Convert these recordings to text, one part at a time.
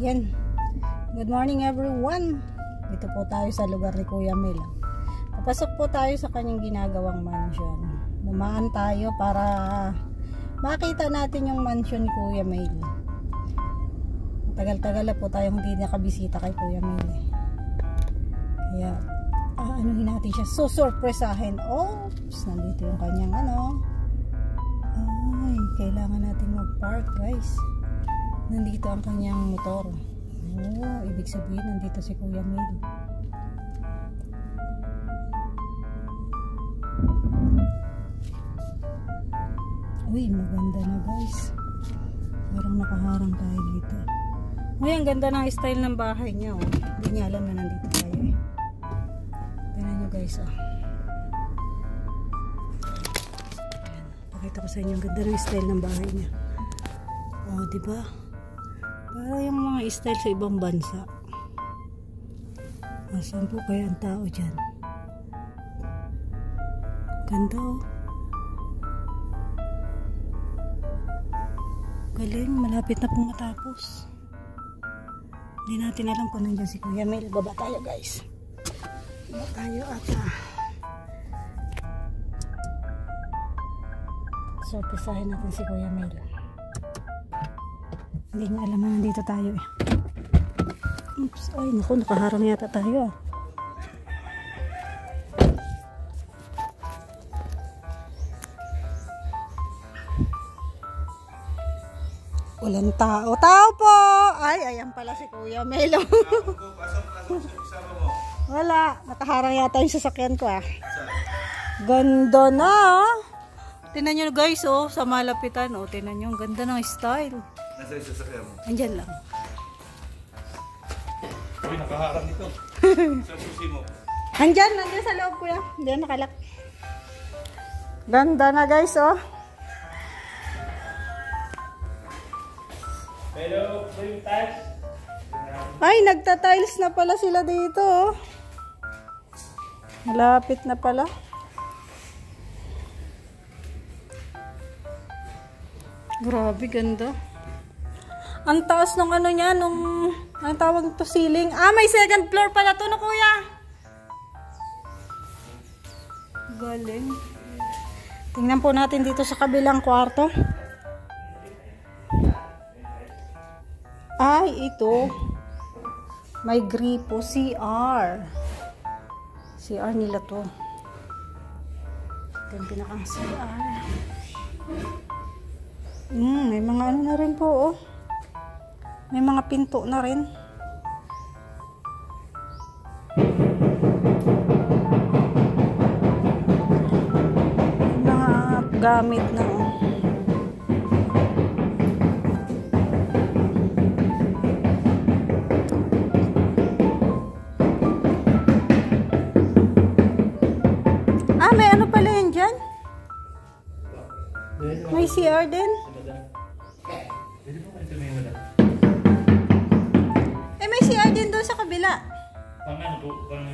Yan. Good morning everyone. Dito po tayo sa lugar ni Kuya Mel. Papasok po tayo sa kanyang ginagawang mansion. Dumaan tayo para makita natin yung mansion ni Kuya Mel. Tagal-tagal na po tayo hindi nakabisita kay Kuya Mel. Kaya anuhin natin siya. So surpresahin. Oops, nandito yung kanyang ay, kailangan natin mag-park guys. Nandito ang kanyang motor. Oh, ibig sabihin nandito si Kuya Mel. Uy, maganda na guys. Parang nakaharang tayo dito. Uy, ang ganda ng style ng bahay niya. Oh. Hindi niya alam na nandito tayo eh. Tignan nyo guys. Oh. Ayan. Pakita ko sa inyo ang ganda ng style ng bahay niya. Oh, diba? Para yung mga style sa ibang bansa. Asan po kaya ang tao dyan? Ganda oh. Galing, malapit na pong matapos. Hindi natin alam kung nandiyan si Kuya Mel. Baba tayo guys. Baba tayo at sorpresahin natin si Kuya Mel. Hindi niya alam na nandito tayo eh. Oops, ay naku, nakaharang yata tayo ah. Walang tao. Tao po! Ay, ayan pala si Kuya Mel. Wala. Nakaharang yata yung sasakyan ko ah. Ganda na oh. Tingnan nyo guys oh, sa malapitan oh. Tingnan nyo, ang ganda ng style. Nasa yung sasakyan mo? Andyan lang. Uy, nakaharang ito. Sa susi mo. Andyan sa loob kuya. Andyan nakalak. Ganda na guys oh. Hello, yung tiles? Ay, nagta-tiles na pala sila dito oh. Malapit na pala. Grabe, ganda. Ang taas ng ano niya, nung ang tawag to ceiling. Ah, may second floor pala to no kuya. Galing. Tingnan po natin dito sa kabilang kwarto. Ay, ito. May gripo, CR. CR nila to. Ito yung pinakang CR. May mga ano na rin po, oh. May mga pinto na rin. Mga gamit na, oh. May ano pala yan dyan? May CR din? Eh, may CR din doon sa kabila. Pang ano po? Pang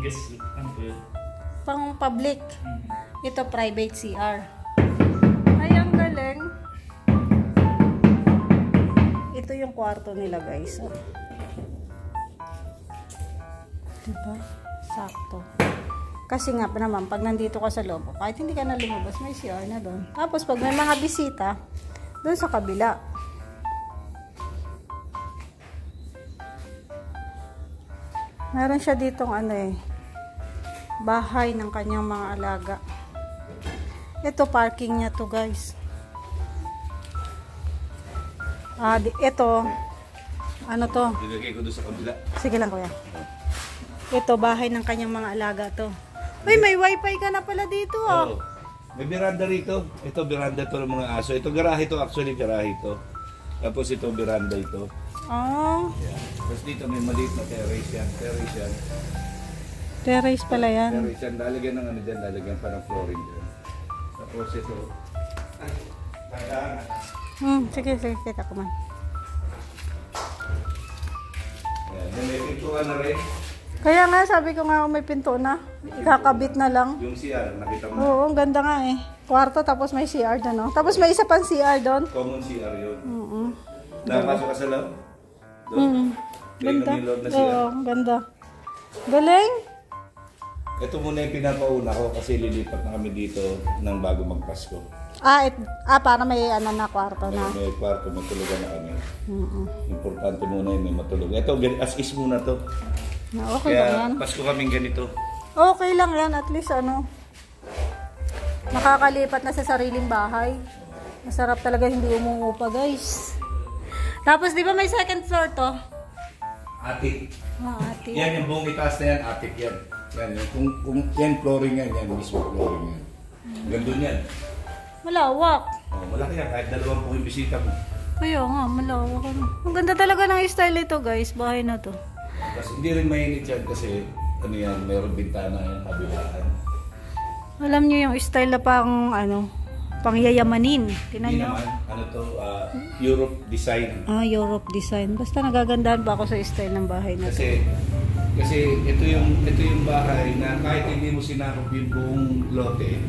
guest, ano po yun? Pang public. Ito private CR. Ay, ang galing. Ito yung kwarto nila guys. Oh. Diba? Sakto. Kasi nga naman, pag nandito ka sa loob, kahit hindi ka na lumabas, may CR na doon. Tapos pag may mga bisita, doon sa kabila. Meron siya ditong bahay ng kanyang mga alaga. Ito parking niya to guys. Ito, ano to? Ilagay ko doon sa kabila. Sige lang kuya. Ito, bahay ng kanyang mga alaga to. Uy, may wifi ka na pala dito oh. May veranda rito. Ito veranda to ng mga aso. Ito garahe to, actually garahe to. Tapos ito veranda ito. Oh. Yeah. Tapos dito may maliit na terrace yan. Terrace yan. Terrace pala yan. Terrace yan. Lalagyan ng ano dyan. Lalagyan parang flooring dyan. Tapos ito. Ay, sige, kita ko man. Yan. May pintuan na rin. Kaya nga, sabi ko nga may pinto na. Ikakabit na lang. Yung CR, nakita mo? Oo, ang ganda nga eh. Kwarto, tapos may CR doon, no? Tapos may isa pang CR doon. Common CR yun. Nakapasok ka sa loob? Doon. Ganda. Kainom na siya. Oo, ganda. Galing. Ito muna yung pinapauna ko kasi lilipat na kami dito ng bago magpasko. Para may ano na kwarto na. May kwarto, matulugan na kami. Importante muna yung may matulog. Ito, as is muna to. Okay lang yan. Kaya Pasko kaming ganito. Okay lang yan. At least nakakalipat na sa sariling bahay. Masarap talaga hindi umuupa, guys. Tapos di ba may second floor to? Atik. Atik. Yan yung buong itaas na yan, atik yan. Yan, kung yan flooring yan, yan mismo flooring yan. Gandun yan. Malawak. Malaki yan, kahit 20 yung bisita mo. Kaya nga, malawak. Ang ganda talaga ng style ito, guys. Bahay na to. Kasi hindi rin mainit yan kasi mayroong bintana yan, kabilaan. Alam niyo yung style na pangyayamanin. Tinan Hindi niyo. naman, Europe design. Europe design. Basta nagagandahan pa ako sa style ng bahay na to. Kasi ito yung bahay na kahit hindi mo sinakop yung buong lote,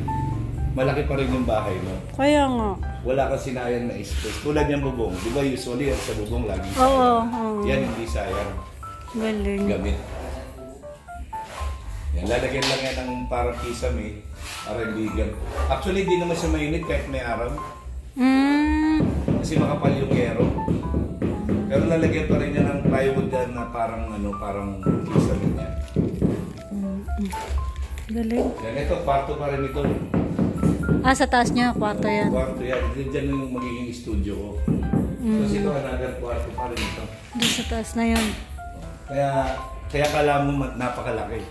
malaki pa rin yung bahay mo. Kaya nga. Wala kang sinayang na space. Tulad yung bubong. Di ba usually sa bubong lagi Oo. Yan hindi sayang. Galing. Gamit. Yan, lalagyan lang yan ng parang kisame para hindi gamit. Actually, hindi naman siya mainit kahit may araw. Kasi makapal yung yero. Pero lalagyan pa rin niya ng plywood na parang kisame niya. Galing. Yan, ito, kwarto pa rin ito. Sa taas niya, kwarto yan. Kwarto yan. Diyan yung magiging studio ko. Kasi ito, another kwarto pa rin ito. Doon sa taas na yun. Kaya kala mo napakalaki.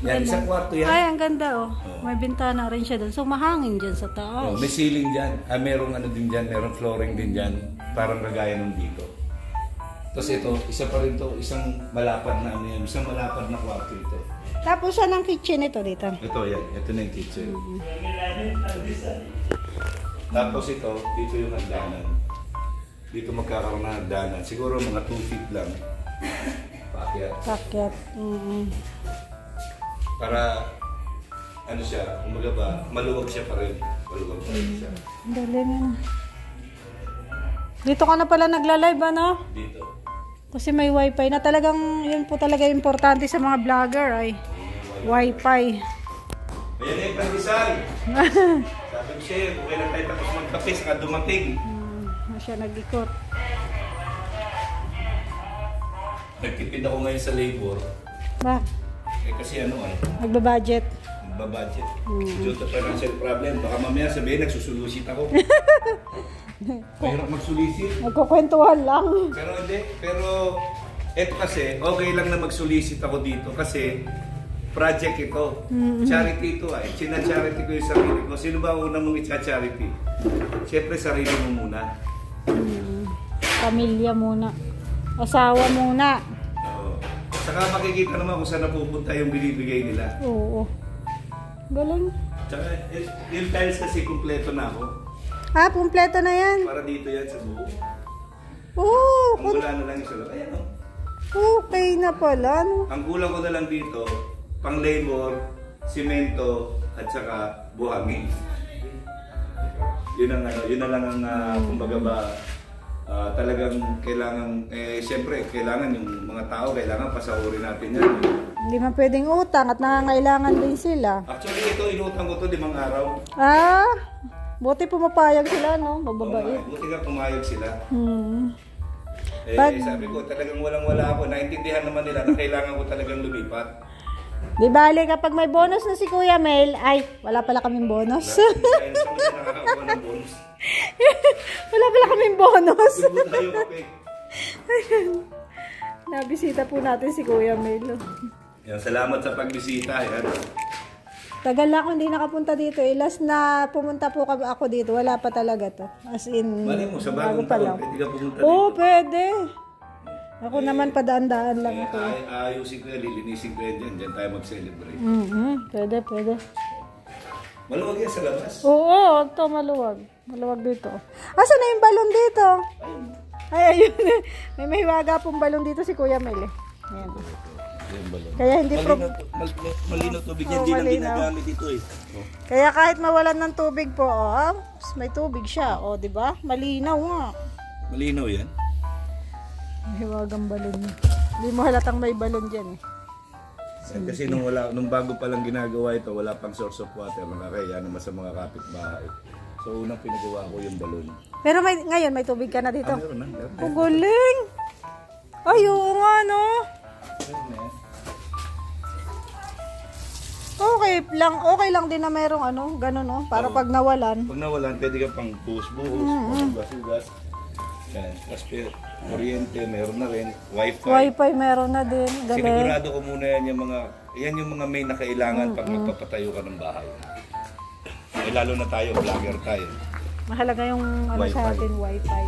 Yan, isang kwarto yan. Ay, ang ganda May bintana rin siya doon. So, mahangin dyan sa taas. May ceiling dyan. Merong din dyan, merong flooring din dyan. Parang kagaya nung dito. Tapos ito, isa pa rin to, isang malapad na isang malapad na kwarto ito. Tapos saan ang kitchen ito dito? Ito yan, ito na yung kitchen. Tapos ito, dito yung hagdanan. Dito magkakaroon ng hagdanan. Siguro mga 2 feet lang. Paakyat. Para siya, umaga ba, maluwag siya pa rin. Maluwag pa rin siya. Galing Dito ka na pala nagla-live Dito. Kasi may wifi na talagang, yun po talaga importante sa mga vlogger ay wifi. Ayan yung pandesal. Sabi ko siya, okay na tayo tapos magkape, saka dumating. Siya nag-ikot. Nagtipid ako ngayon sa labor. Ba? Kasi Nagbabudget. Nagbabudget. Due to financial problem, baka mamaya sabihin nagsusulusit ako. Mahirap magsulisit. Nagkukwentuhan lang. Pero hindi, eto kasi, okay lang na magsulisit ako dito kasi project ito. Charity ito China-charity ko yung sarili ko. Sino ba una mong i-charity? Siyempre sarili mo muna. Pamilya muna. Asawa muna. Oo. Saka makikita naman kung saan napupunta yung binibigay nila. Oo. Galing. Saka yung tiles kasi kumpleto na ako. Kumpleto na yan. Para dito yan sa buo. Oo. Ang wala na lang yung salo. Ayan Okay na pala. Ang kulang ko na lang dito, pang labor, simento, at saka buhangin. Yun na lang ang kumbaga ba, talagang kailangan, siyempre, kailangan yung mga tao, kailangan pasahurin natin yan. Hindi man pwedeng utang at nangangailangan din sila. Actually, ito, inutang ko to 5 araw. Buti pumapayag sila, no? Mababait. Buti nga pumayag sila. Sabi ko, talagang walang-wala ako. Naintindihan naman nila na kailangan ko talagang lumipat. Di bali, kapag may bonus na si Kuya Mel, wala pala kaming bonus. Dahil sa mga nakakakuha ng bonus. Wala pala kaming bonus. Gusto tayo kape. Nabisita po natin si Kuya Mel. Yan, salamat sa pagbisita. Yan. Tagal na ako hindi nakapunta dito. Last na pumunta po ako dito, wala pa talaga to. As in, Mali mo, sa bagong taon, pwede ka pumunta Oo, dito. pwede. Ako naman padaan-daan lang ako. Ayusin ko yan, lilinisin ko yan dyan. Diyan tayo mag-celebrate. Pwede. Maluwag yan sa labas. Oo, ito maluwag. Maluwag dito. Asan na yung balon dito? Ayun. May mahiwaga pong balon dito si Kuya Mel. Ayan. Kaya hindi malinaw tubig yan, hindi lang ginagamit ito Kaya kahit mawalan ng tubig po, may tubig siya, di ba? Malinaw nga. Malinaw yan? Hiwagang balon. Hindi mo halatang may balon dyan eh. Kasi nung bago pa lang ginagawa ito, wala pang source of water. Nakakaya naman sa mga kapitbahay. So unang pinagawa ko yung balon. Pero ngayon may tubig ka na dito? Meron na. Ang galing! Ay, oo nga, no? Okay lang din na merong ganun, no? Para pag nawalan. Pag nawalan, pwede ka pang buhos, gas. Yan. Tapos kuryente, meron na rin. Wi-Fi meron na din. Galing. Sinigurado ko muna yan yung mga main na kailangan pag magpapatayo ka ng bahay. Eh, lalo na tayo, vlogger tayo. Mahalaga yung sa atin, Wi-Fi.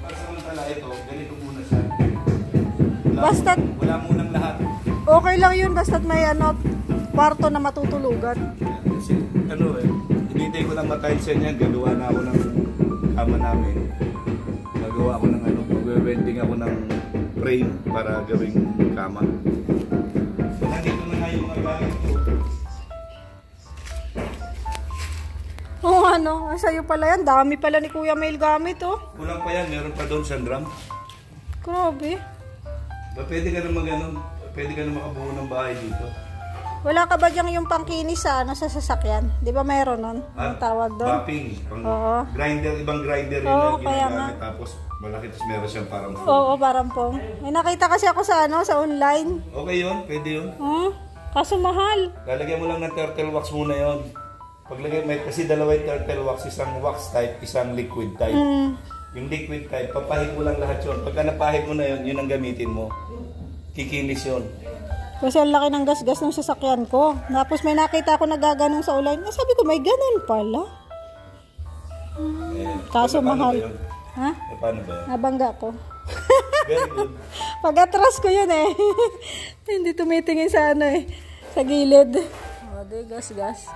Pansamantala ito, ganito muna siya. Wala munang lahat. Okay lang yun, basta't may kwarto na matutulugan. Kasi hinintay ko lang matiles yan, gagawa na ako ng kama namin. Gagawa ako ng mag-welding ako ng frame para gawing kama. So, nandito na nga yung mga gamit ko. Sa'yo pala yan. Dami pala ni Kuya Mel gamit, oh. Kulang pa yan, meron pa doon sa drum. Grabe. Pwede ka na makabuo ng bahay dito. Wala ka ba dyan yung pangkinis sa sasakyan? Di ba meron nun? Ang tawag doon? Mapping. Grinder, ibang grinder yun na ginagamit. Tapos malaki, tapos meron siyang parang foam. Oo, parang foam. May nakita kasi ako sa online. Okay yun, pwede yun. Kaso mahal. Lalagyan mo lang ng turtle wax muna yun. Paglagay, kasi dalawa yung turtle wax, isang wax type, isang liquid type. Yung liquid type, papahid mo lang lahat yun. Pagka napahid mo na yun, yun ang gamitin mo. Kikinis yun. Kasi ang laki ng gas-gas ng sasakyan ko. Tapos may nakita ako nagaganong sa online. Sabi ko, may ganun pala. Kaso mahal. Ha? Paano ba yun? Nabangga ko. Very good. Pag-atras ko yun eh. Hindi tumitingin sa sa gilid. O, di gas-gas.